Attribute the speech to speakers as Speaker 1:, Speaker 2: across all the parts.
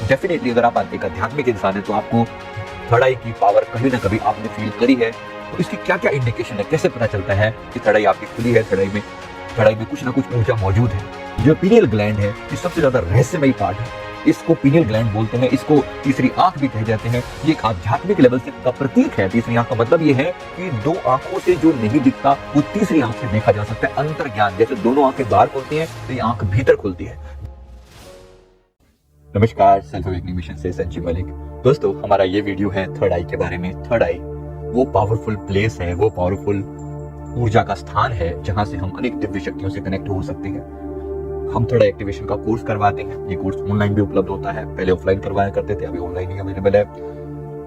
Speaker 1: Definitely अगर आप एक आध्यात्मिक इंसान है तो आपको थर्ड आई की पावर कभी ना कभी आपने फील करी है। तो इसकी क्या क्या इंडिकेशन है, कैसे पता चलता है कि थर्ड आई आपकी खुली है, थर्ड आई में कुछ ना कुछ ऊर्जा मौजूद है। जो पीनियल ग्लैंड है ये सबसे ज्यादा रहस्यमयी पार्ट है। इसको पीनियल ग्लैंड बोलते हैं, इसको तीसरी आंख भी कह जाते हैं। ये एक आध्यात्मिक लेवल से का प्रतीक है। तीसरी आंख का मतलब ये है कि दो आंखों से जो नहीं दिखता वो तीसरी आंख से देखा जा सकता है। अंतर ज्ञान, जैसे दोनों आंखें बाहर खुलती हैं तो ये आंख भीतर खुलती है। नमस्कार, सेल्फ अवेकनिंग मिशन से संजीव मलिक। दोस्तों, हमारा ये वीडियो है थर्ड आई के बारे में। थर्ड आई वो पावरफुल प्लेस है, वो पावरफुल ऊर्जा का स्थान है जहां से हम अनेक दिव्य शक्तियों से कनेक्ट हो सकते हैं। हम थर्ड आई एक्टिवेशन का कोर्स करवाते हैं। ये कोर्स ऑनलाइन भी उपलब्ध होता है, पहले ऑफलाइन करवाया करते थे, अभी ऑनलाइन ही अवेलेबल है।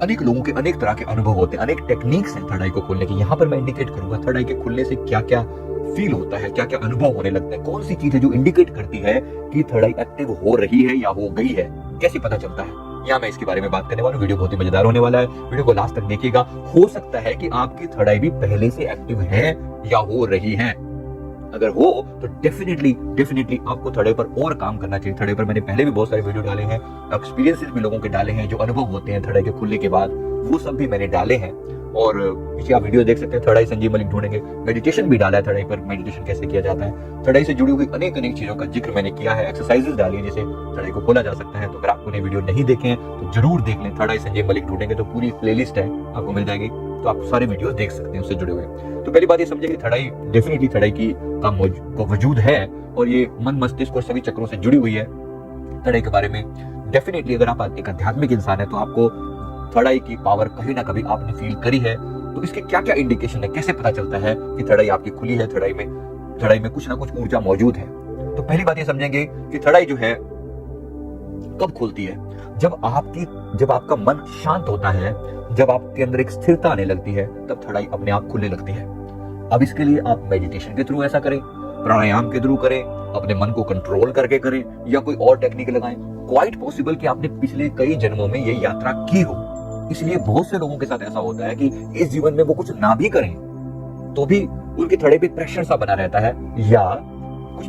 Speaker 1: अनेक लोगों के अनेक तरह के अनुभव होते हैं, अनेक टेक्निक्स हैं थर्ड आई को खोलने की। यहाँ पर मैं इंडिकेट करूंगा थर्ड आई के खुलने से क्या क्या फील होता है, क्या क्या अनुभव होने लगता है, कौन सी चीज है जो इंडिकेट करती है कि थर्ड आई एक्टिव हो रही है या हो गई है, कैसे पता चलता है। यहाँ मैं इसके बारे में बात करने वाला हूँ। वीडियो बहुत ही मजेदार होने वाला है, वीडियो को लास्ट तक देखिएगा। हो सकता है कि आपकी थर्ड आई भी पहले से एक्टिव है या हो रही है। अगर हो तो डेफिनेटली आपको थर्ड आई पर और काम करना चाहिए। थर्ड आई पर मैंने पहले भी बहुत सारे वीडियो डाले हैं, एक्सपीरियंसेस भी लोगों के डाले हैं, जो अनुभव होते हैं थर्ड आई के खुलने के बाद, वो सब भी मैंने डाले हैं। और पीछे आप वीडियो देख सकते हैं, थर्ड आई संजीव मलिक ढूंढेंगे। मेडिटेशन भी डाला है थर्ड आई पर, मेडिटेशन कैसे किया जाता है। थर्ड आई से जुड़ी हुई अनेक चीजों का जिक्र मैंने किया है। एक्सरसाइजेस डाली है जिसे थर्ड आई को खोला जा सकता है। तो अगर आपको ने वीडियो नहीं देखे हैं तो जरूर देख लें। थर्ड आई संजीव मलिक ढूंढेंगे तो पूरी प्लेलिस्ट है, आपको मिल जाएगी, तो आप सारे वीडियो देख सकते हैं उससे जुड़े हुए। तो पहली बात ये समझिए कि थर्ड आई डेफिनेटली थर्ड आई की का वजूद है और ये मन मस्तिष्क और सभी चक्रों से जुड़ी हुई है। थर्ड आई के बारे में डेफिनेटली अगर आप एक आध्यात्मिक इंसान है तो आपको थर्ड आई की पावर कहीं ना कभी आपने फील करी है। तो इसके क्या क्या इंडिकेशन है, कैसे पता चलता है कि थर्ड आई आपकी खुली है, थर्ड आई में कुछ ना कुछ ऊर्जा मौजूद है। तो पहली बात ये समझेंगे कि थर्ड आई जो है कब खुलती है, जब आपका मन शांत होता है, जब आपके अंदर एक स्थिरता आने लगती है, तब थर्ड आई अपने आप खुलने लगती है। अब इसके लिए आप मेडिटेशन के थ्रू ऐसा करें, प्राणायाम के थ्रू करें, अपने मन को कंट्रोल करके करें, या कोई और टेक्निक लगाएं। क्वाइट पॉसिबल कि आपने पिछले कई जन्मों में ये यात्रा की हो। इसलिए बहुत से लोगों के साथ ऐसा होता है कि इस जीवन में वो कुछ ना भी करें तो भी उनके थर्ड आई पे प्रेशर सा बना रहता है, या कुछ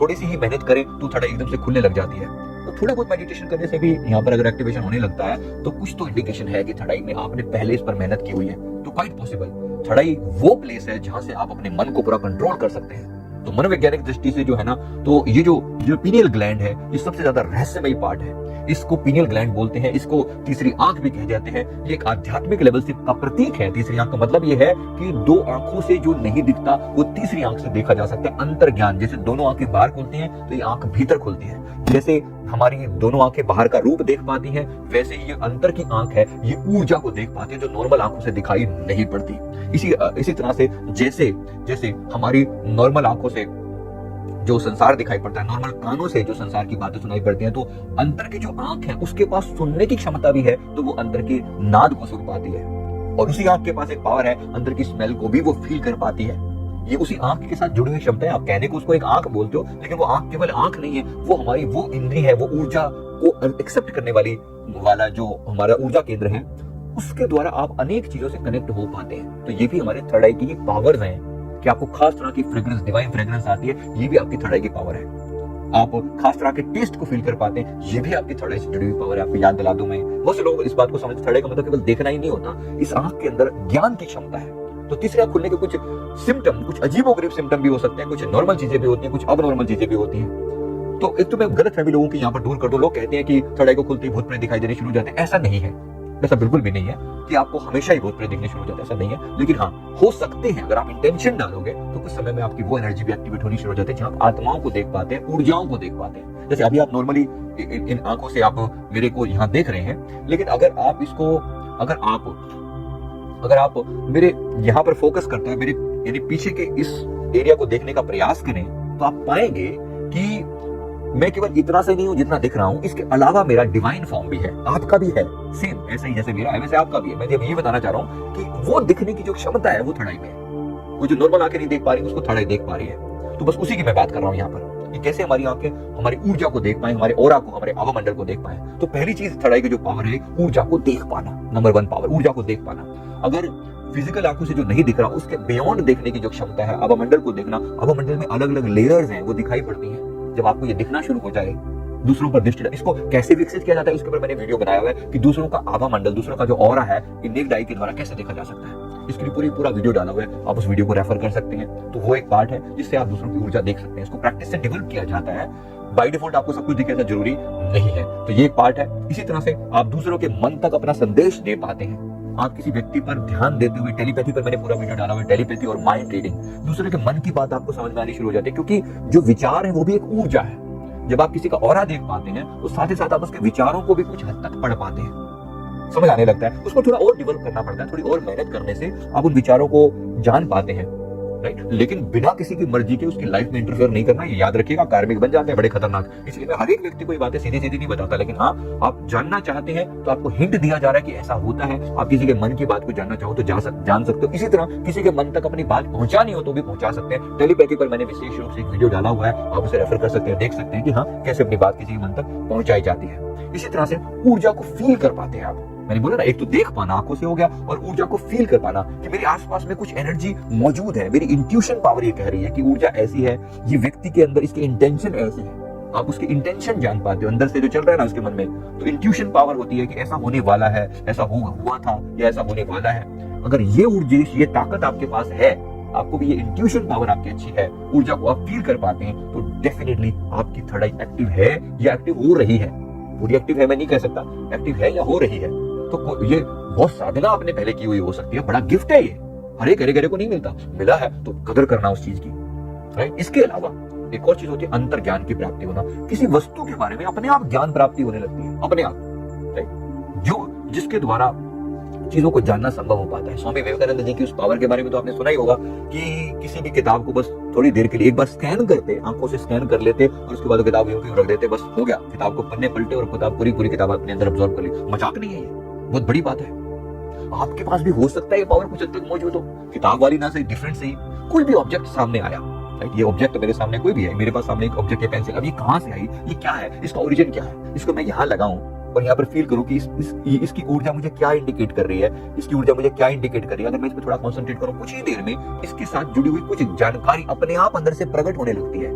Speaker 1: थोड़ी सी ही मेहनत करें तो थर्ड आई एकदम से खुलने लग जाती है। तो थोड़ा बहुत मेडिटेशन करने से भी यहाँ पर अगर एक्टिवेशन होने लगता है तो कुछ तो इंडिकेशन है कि थर्ड आई में आपने पहले इस पर मेहनत की हुई है। तो क्वाइट पॉसिबल थर्ड आई वो प्लेस है जहां से आप अपने मन को पूरा कंट्रोल कर सकते हैं। तो मनोवैज्ञानिक दृष्टि से जो है ना, तो ये जो पीनियल ग्लैंड है ये सबसे ज्यादा रहस्यमयी पार्ट है। इसको पीनियल ग्लैंड बोलते हैं, इसको तीसरी आंख भी कह जाते हैं। ये एक आध्यात्मिक लेवल से का प्रतीक है। तीसरी आंख का मतलब ये है कि दो आंखों से जो नहीं दिखता वो तीसरी आंख से देखा जा सकता है। अंतर ज्ञान, जैसे दोनों आंखें बाहर खुलती हैं तो ये आंख भीतर खुलती है। जैसे हमारी दोनों आंखें बाहर का रूप देख पाती हैं, वैसे ये अंतर की आंख है, ये ऊर्जा को देख पाती है जो नॉर्मल आंखों से दिखाई नहीं पड़ती। इसी तरह से जैसे हमारी नॉर्मल आंखों से जो संसार दिखाई पड़ता है, नॉर्मल कानों से जो संसार की बातें सुनाई पड़ती हैं, तो अंतर की जो आंख है उसके पास सुनने की क्षमता भी है, तो वो अंतर के नाद को सुन पाती है। और उसी आंख के पास एक पावर है, अंतर की स्मेल को भी वो फील कर पाती है। ये उसी आंख के साथ जुड़ी हुई क्षमता है। आप कहने को उसको एक आंख बोलते हो, लेकिन वो आंख केवल आंख नहीं है, वो हमारी वो इंद्री है, वो ऊर्जा को एक्सेप्ट करने वाला जो हमारा ऊर्जा केंद्र है, उसके द्वारा आप अनेक चीजों से कनेक्ट हो पाते हैं। तो ये भी हमारे थर्ड आई की पावर्स हैं कि आपको खास तरह की फ्रेग्रेंस, डिवाइन फ्रेग्रेंस आती है, ये भी आपकी थर्ड आई की पावर है। आप खास तरह के टेस्ट को फील कर पाते हैं, ये भी आपकी थर्ड आई से जुड़ी हुई पावर है। आपको याद दिला दूं मैं, बहुत से लोग इस बात को समझते थर्ड आई का मतलब केवल देखना ही नहीं होता, इस आंख के अंदर ज्ञान की क्षमता है। तो तीसरी आंख खुलने के कुछ सिम्टम, कुछ अजीबोगरीब सिम्टम भी हो सकते हैं, कुछ नॉर्मल चीजें भी होती हैं, कुछ अब चीजें भी होती हैं। तो एक तो मैं गलत फहमी लोगों की यहाँ पर दूर कर दो। लोग कहते हैं कि थर्ड आई को खुलते ही भूत प्रेत दिखाई देने शुरू हो जाते हैं। ऐसा नहीं है, ऐसा बिल्कुल भी नहीं है कि आपको हमेशा ही भूत प्रेत दिखने शुरू हो जाते हैं, ऐसा नहीं है। लेकिन हाँ, हो सकते हैं अगर आप इंटेंशन डालोगे तो कुछ समय में आपकी वो एनर्जी भी एक्टिवेट होनी शुरू हो जाती है जहां आप आत्माओं को देख पाते हैं, ऊर्जाओं को देख पाते हैं। जैसे अभी आप नॉर्मली इन आंखों से आप मेरे को यहाँ देख रहे हैं, लेकिन अगर आप मेरे यहाँ पर फोकस करते हैं, मेरे यानी पीछे के इस एरिया को देखने का प्रयास करें, तो आप पाएंगे कि मैं केवल इतना से नहीं हूं जितना दिख रहा हूं, इसके अलावा मेरा डिवाइन फॉर्म भी है, आपका भी है, सेम ऐसे ही जैसे मेरा है वैसे आपका भी है। मैं ये बताना चाह रहा हूं कि वो दिखने की जो क्षमता है वो थर्ड आई में है। वो जो नॉर्मल आंखें नहीं देख पा रही उसको थर्ड आई देख पा रही है। तो बस उसी की मैं बात कर रहा हूं यहाँ पर कि कैसे हमारी आंखें हमारी ऊर्जा को देख पाए, हमारे ऑरा को, हमारे अवमंडल को देख पाए। तो पहली चीज थर्ड आई की जो पावर है, ऊर्जा को देख पाना। नंबर 1 पावर, ऊर्जा को देख पाना। अगर फिजिकल आंखों से जो नहीं दिख रहा, उसके बियॉन्ड देखने की जो क्षमता है, अवमंडल को देखना। अवमंडल में अलग अलग लेयर्स हैं, वो दिखाई पड़ती हैं। जब आपको ये दिखना शुरू हो जाए दूसरों पर दृष्टि, इसको कैसे विकसित किया जाता है उसके ऊपर मैंने वीडियो बनाया हुआ है कि दूसरों का आभा मंडल, दूसरों का जो ऑरा है नेक्ड आई के द्वारा कैसे देखा जा सकता है। इसके लिए पूरा वीडियो डाला हुआ है, आप उस वीडियो को रेफर कर सकते हैं। तो वो एक पार्ट है जिससे आप दूसरों की ऊर्जा देख सकते हैं। इसको प्रैक्टिस से डेवलप किया जाता है। बाय डिफॉल्ट आपको सब कुछ दिखे ऐसा जरूरी नहीं है। तो ये एक पार्ट है। इसी तरह से आप दूसरों के मन तक अपना संदेश दे पाते हैं। आप किसी व्यक्ति पर ध्यान देते हुए, टेलीपैथी पर मैंने पूरा वीडियो डाला हुआ है, टेलीपैथी और माइंड रीडिंग, दूसरे के मन की बात आपको समझ में आनी शुरू हो जाती है, क्योंकि जो विचार है वो भी एक ऊर्जा है। जब आप किसी का ऑरा देख पाते हैं तो साथ ही साथ आप उसके विचारों को भी कुछ हद तक पढ़ पाते हैं, समझ आने लगता है। उसको थोड़ा और डेवलप करना पड़ता है, थोड़ी और मेहनत करने से आप उन विचारों को जान पाते हैं, राइट। लेकिन बिना किसी की मर्जी के उसकी लाइफ में इंटरफेयर नहीं करना, ये याद रखिएगा, कार्मिक बन जाते हैं, बड़े खतरनाक। इसलिए मैं हर एक व्यक्ति को ये बातें सीधी सीधी नहीं बताता, लेकिन हाँ, आप जानना चाहते हैं तो आपको हिंट दिया जा रहा है कि ऐसा होता है। आप किसी के मन की बात को जानना चाहो तो जान सकते हो। इसी तरह किसी के मन तक अपनी बात पहुंचानी हो तो भी पहुंचा सकते हैं। टेलीपैथी पर मैंने विशेष रूप से एक वीडियो डाला हुआ है, आप उसे रेफर कर सकते हैं, देख सकते हैं कि हाँ, कैसे अपनी बात किसी के मन तक पहुंचाई जाती है। इसी तरह से ऊर्जा को फील कर पाते हैं आप। मैंने बोला ना, एक तो देख पाना आंखों से हो गया, और ऊर्जा को फील कर पाना कि मेरे आसपास में कुछ एनर्जी मौजूद है। मेरी इंट्यूशन पावर ये कह रही है कि ऊर्जा ऐसी है, ये व्यक्ति के अंदर इसके इंटेंशन ऐसे है। आप उसके इंटेंशन जान पाते हो, अंदर से जो चल रहा है ना उसके मन में। तो इंट्यूशन पावर होती है कि ऐसा होने वाला है, ऐसा हुआ था, या ऐसा होने वाला है। अगर ये ऊर्जा, ये ताकत आपके पास है, आपको भी ये इंट्यूशन पावर आपकी अच्छी है, ऊर्जा को आप फील कर पाते हैं, तो डेफिनेटली आपकी थर्ड आई एक्टिव है या एक्टिव हो रही है। पूरी एक्टिव है मैं नहीं कह सकता, एक्टिव है या हो रही है। तो ये बहुत साधना आपने पहले की हुई हो सकती है, बड़ा गिफ्ट है ये, हर एक को नहीं मिलता, मिला है तो कदर करना उस चीज की, राइट। इसके अलावा एक और चीज होती है अंतर ज्ञान की प्राप्ति होना। किसी वस्तु के बारे में अपने आप ज्ञान प्राप्ति होने लगती है, अपने आप, राइट, जिसके द्वारा चीजों को जानना संभव हो पाता है। स्वामी विवेकानंद जी की उस पावर के बारे में तो आपने सुना ही होगा कि किसी भी किताब को बस थोड़ी देर के लिए एक बार स्कैन करते, आंखों से स्कैन कर लेते, और उसके बाद किताब यूं रख देते, बस हो गया। किताब को पन्ने पलटे और किताब पूरी किताब अपने अंदर अब्सॉर्ब कर ली। मजाक नहीं है, ये बहुत बड़ी बात है। आपके पास भी हो सकता है ये पावर कुछ हद तक मौजूद हो, किताब वाली ना सही, डिफरेंट सही, कोई भी ऑब्जेक्ट सामने आया, राइट। ये ऑब्जेक्ट मेरे सामने कोई भी है, मेरे पास सामने एक ऑब्जेक्ट है, पेंसिल, अब ये कहां से आई, ये क्या है, इसका ओरिजिन क्या है, इसको मैं यहाँ लगाऊं और यहाँ पर फील करूं कि इसकी ऊर्जा मुझे क्या इंडिकेट कर रही है, इसकी ऊर्जा मुझे क्या इंडिकेट कर रही है। अगर मैं इस पर थोड़ा कॉन्सेंट्रेट करूं, कुछ ही देर में इसके साथ जुड़ी हुई कुछ जानकारी अपने आप अंदर से प्रकट होने लगती है,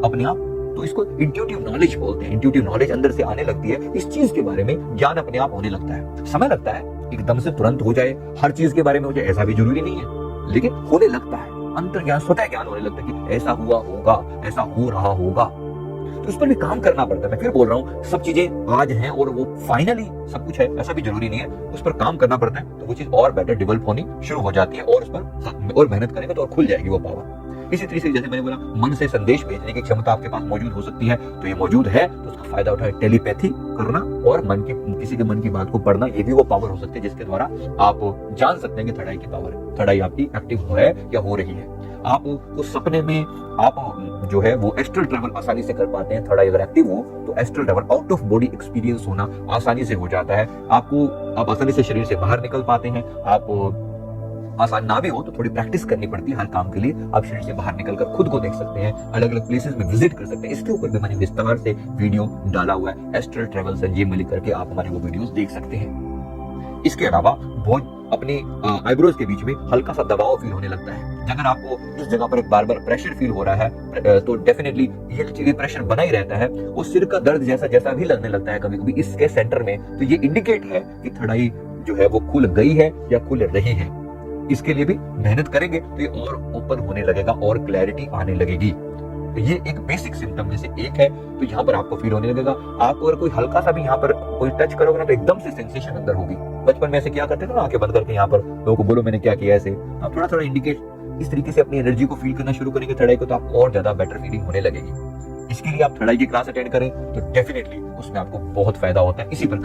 Speaker 1: अपने आप। तो इसको इंट्यूटिव नॉलेज बोलते हैं। इंट्यूटिव नॉलेज अंदर से आने लगती है, इस चीज के बारे में ज्ञान अपने आप होने लगता है। समय लगता है, एकदम से तुरंत हो जाए हर चीज के बारे में मुझे ऐसा भी जरूरी नहीं है, लेकिन होने लगता है। अंतर ज्ञान, स्वतः ज्ञान होने लगता है कि ऐसा हुआ होगा, ऐसा हो रहा होगा। तो उस पर भी काम करना पड़ता है। मैं फिर बोल रहा हूँ, सब चीजें आज हैं और वो फाइनली सब कुछ है, ऐसा भी जरूरी नहीं है। उस पर काम करना पड़ता है, तो वो चीज और बेटर डेवलप होनी शुरू हो जाती है, और उस पर और मेहनत करेंगे तो और खुल जाएगी वो पावर। इसी तरीके से जैसे मैंने बोला, मन से संदेश भेजने की क्षमता आपके पास मौजूद हो सकती है, तो ये मौजूद है तो उसका फायदा उठाए। टेलीपैथी करना और किसी के मन की बात को पढ़ना, ये भी वो पावर हो सकती है जिसके द्वारा आप जान सकते हैं कि थर्ड आई की पावर है, थर्ड आई आपकी एक्टिव है या हो रही है। आप उस सपने में आप जो है वो एस्ट्रल ट्रैवल आसानी से कर पाते हैं। थर्ड आई अगर एक्टिव हो तो astral travel, out of body experience होना आसानी से हो जाता है। आप आसानी से शरीर से बाहर निकल पाते हैं। आप आसान ना भी हो तो थोड़ी प्रैक्टिस करनी पड़ती है हर काम के लिए। आप शरीर से बाहर निकलकर खुद को देख सकते हैं, अलग अलग प्लेसेस में विजिट कर सकते हैं। इसके ऊपर भी मैंने विस्तार से वीडियो डाला हुआ है, एस्ट्रल ट्रैवल संजीव मलिक करके, आप हमारे वो वीडियोस देख सकते हैं। इसके अलावा बहुत अपनी आईब्रोज के बीच में हल्का सा दबाव फील होने लगता है। अगर आपको इस जगह पर एक बार प्रेशर फील हो रहा है तो डेफिनेटली ये प्रेशर बना ही रहता है। वो सिर का दर्द जैसा भी लगने लगता है कभी कभी इसके सेंटर में, तो ये इंडिकेट है कि थर्ड आई जो है वो खुल गई है या खुल रही है। इसके लिए भी मेहनत करेंगे तो ये और ओपन होने लगेगा और क्लैरिटी आने लगेगी। तो ये एक बेसिक सिम्टम में से एक है। तो यहाँ पर आपको फील होने लगेगा। आपको अगर कोई हल्का सा भी यहाँ पर कोई टच करोगे ना तो एकदम से सेंसेशन अंदर होगी। बचपन में ऐसे क्या करते थे ना, आंखें बंद करके यहाँ पर लोगों को बोलो मैंने क्या किया, ऐसे आप थोड़ा थोड़ा इंडिकेट इस तरीके से अपनी एनर्जी को फील करना शुरू करेंगे थर्ड आई को, तो आपको और ज्यादा बेटर फीलिंग होने लगेगी। इसके लिए आप थर्ड आई की क्लास अटेंड करें तो डेफिनेटली उसमें आपको बहुत फायदा होता है। इसी पर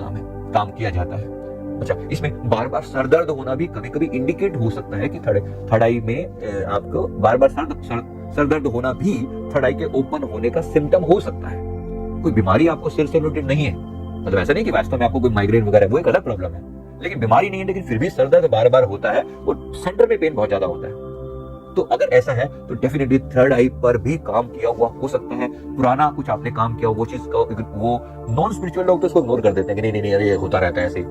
Speaker 1: काम किया जाता है। अच्छा, इसमें बार बार सर दर्द होना भी कभी कभी इंडिकेट हो सकता है कि थर्ड आई में आपको बार बार सर दर्द होना भी थर्ड आई के ओपन होने का सिम्टम हो सकता है। कोई बीमारी आपको सिर से रिलेटेड नहीं है, मतलब ऐसा नहीं कि वास्तव में आपको कोई माइग्रेन वगैरह, वो एक अलग प्रॉब्लम है, लेकिन बीमारी नहीं है, लेकिन फिर भी सर दर्द बार बार होता है और सेंटर में पेन बहुत ज्यादा होता है। तो अगर ऐसा है तो डेफिनेटली थर्ड आई पर भी काम किया हुआ हो सकता है। पुराना कुछ आपने काम किया वो चीज, वो नॉन स्पिरिचुअल लोग तो इसको इग्नोर कर देते हैं कि नहीं ये होता रहता है ऐसे,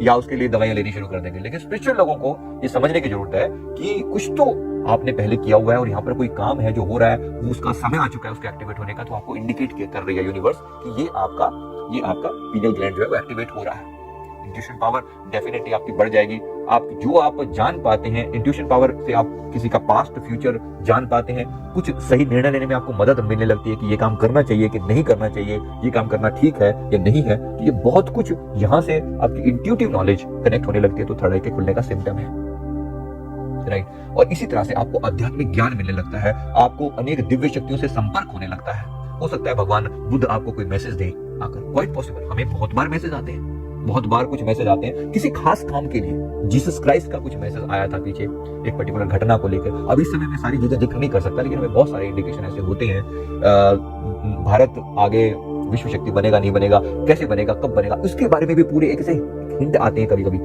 Speaker 1: या उसके लिए दवाइयां लेनी शुरू कर देंगे। लेकिन स्पिरिचुअल लोगों को ये समझने की जरूरत है कि कुछ तो आपने पहले किया हुआ है और यहाँ पर कोई काम है जो हो रहा है, वो उसका समय आ चुका है उसके एक्टिवेट होने का, तो आपको इंडिकेट कर रही है यूनिवर्स कि ये आपका पीनियल ग्लैंड जो है वो एक्टिवेट हो रहा है। इंट्यूशन पावर डेफिनेटली आपकी बढ़ जाएगी। आप जान पाते हैं, इंट्यूशन पावर से आप किसी का पास्ट फ्यूचर जान पाते हैं। कुछ सही निर्णय लेने में आपको मदद मिलने लगती है कि ये काम करना चाहिए कि नहीं करना चाहिए, ये काम करना ठीक है या नहीं है। तो ये बहुत कुछ यहाँ से आपकी इंट्यूटिव नॉलेज कनेक्ट होने लगती है, तो थर्ड आई के खुलने का सिम्टम है, राइट। और इसी तरह से आपको आध्यात्मिक ज्ञान मिलने लगता है, आपको अनेक दिव्य शक्तियों से संपर्क होने लगता है। हो सकता है भगवान बुद्ध आपको कोई मैसेज दे आकर, क्वाइट पॉसिबल। हमें बहुत बार मैसेज आते हैं, बहुत बार कुछ मैसेज आते हैं किसी खास काम के लिए। जीसस क्राइस्ट का कुछ मैसेज आया था पीछे एक पर्टिकुलर घटना को लेकर। अब इस समय में सारी चीजें जिक्र नहीं कर सकता, लेकिन हमें बहुत सारे इंडिकेशन ऐसे होते हैं। भारत आगे विश्व शक्ति बनेगा, नहीं बनेगा, कैसे बनेगा, कब बनेगा, उसके बारे में भी पूरे एक से हिंट आते हैं। कभी कभी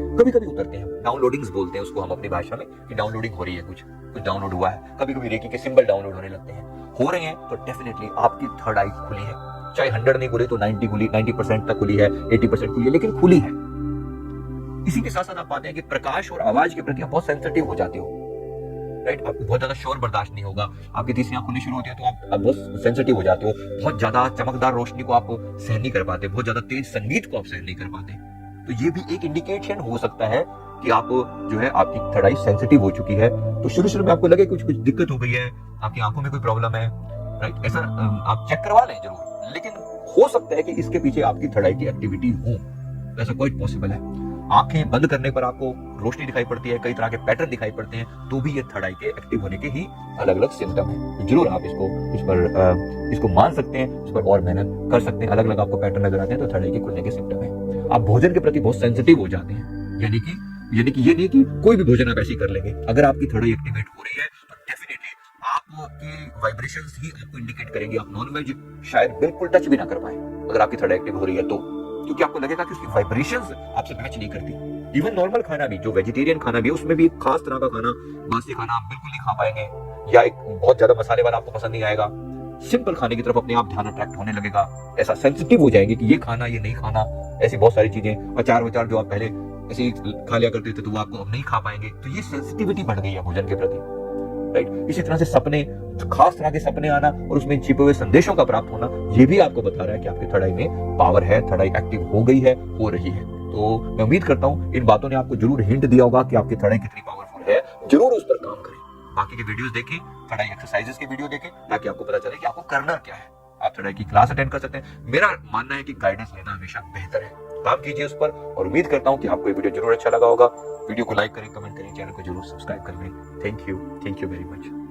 Speaker 1: उतरते हैं, डाउनलोडिंग्स बोलते हैं उसको हम अपनी भाषा में, कि डाउनलोडिंग हो रही है, कुछ डाउनलोड हुआ है। कभी कभी रेकी के सिंबल डाउनलोड होने लगते हैं, हो रहे हैं, तो डेफिनेटली आपकी थर्ड आई खुली है। चाहे 100 नहीं खुली तो 90% तक खुली है, 80% खुली है, लेकिन खुली है। इसी के साथ साथ आप पाते हैं कि प्रकाश और आवाज के प्रति आप बहुत सेंसिटिव हो जाते हो, राइट। आपको बहुत ज्यादा शोर बर्दाश्त नहीं होगा, आपकी तीसरी आंख खुलनी शुरू होती है तो आप बहुत सेंसिटिव हो जाते हो। बहुत ज्यादा चमकदार रोशनी को आप सहन नहीं कर पाते, बहुत ज्यादा तेज संगीत को आप सहन नहीं कर पाते। तो ये भी एक इंडिकेशन हो सकता है कि आप जो है आपकी थर्ड आई सेंसिटिव हो चुकी है। तो शुरू में आपको लगे कुछ दिक्कत हो गई है, आपकी आंखों में कोई प्रॉब्लम है, राइट, ऐसा आप चेक करवा लें जरूर। लेकिन हो सकता है कि इसके पीछे आपकी थर्ड आई की एक्टिविटी हो, ऐसा क्वाइट पॉसिबल है। आंखें बंद करने पर आपको रोशनी दिखाई पड़ती है, कई तरह के पैटर्न दिखाई पड़ते हैं, तो भी ये थर्ड आई के एक्टिव होने के ही अलग अलग सिम्टम है। तो जरूर आप इसको मान सकते हैं, इस पर और मेहनत कर सकते हैं। अलग अलग आपको पैटर्न नजर आते हैं, तो थर्ड आई के खुलने के सिम्टम है। आप भोजन के प्रति बहुत सेंसिटिव हो जाते हैं, यानी कि ये नहीं कि कोई भी भोजन आप ऐसे ही कर लेंगे। अगर आपकी थर्ड आई एक्टिवेट हो रही है तो डेफिनेटली आपकी वाइब्रेशंस ही आपको इंडिकेट करेंगी। आप नॉन वेज शायद बिल्कुल टच भी ना कर पाए अगर आपकी थर्ड आई एक्टिव हो रही है तो, क्योंकि आपको लगेगा कि उसकी वाइब्रेशंस आपसे मैच नहीं करती। इवन नॉर्मल खाना भी, जो वेजिटेरियन खाना भी है, उसमें भी एक खास तरह का खाना, बासी खाना आप बिल्कुल नहीं खा पाएंगे, या एक बहुत ज्यादा मसाले वाला आपको पसंद नहीं आएगा। सिंपल खाने की तरफ अपने आप ध्यान अट्रैक्ट होने लगेगा, ऐसा सेंसिटिव हो जाएंगे कि ये खाना, ये नहीं खाना। ऐसी बहुत सारी चीजें, अचार जो आप पहले ऐसे ही खा लिया करते थे तो वो आपको अब नहीं खा पाएंगे। तो ये सेंसिटिविटी बढ़ गई है भोजन के प्रति, राइट। इसी तरह से सपने, खास तरह के सपने आना और उसमें छिपे हुए संदेशों का प्राप्त होना, ये भी आपको बता रहा है कि आपकी थर्ड आई में पावर है, थर्ड आई एक्टिव हो गई है, हो रही है। तो मैं उम्मीद करता हूं इन बातों ने आपको जरूर हिंट दिया होगा कि आपकी थर्ड आई कितनी पावरफुल है। जरूर उस पर काम करें। बाकी के वीडियोस देखें, थर्ड आई एक्सरसाइजेस के वीडियो देखें, ताकि आपको पता चले कि आपको करना क्या है। आप थर्ड आई की क्लास अटेंड कर सकते हैं। मेरा मानना है कि गाइडेंस लेना हमेशा बेहतर है। काम कीजिए उस पर, और उम्मीद करता हूं कि आपको ये वीडियो जरूर अच्छा लगा होगा। वीडियो को लाइक करें, कमेंट करें, चैनल को जरूर सब्सक्राइब कर लें। Thank you very much.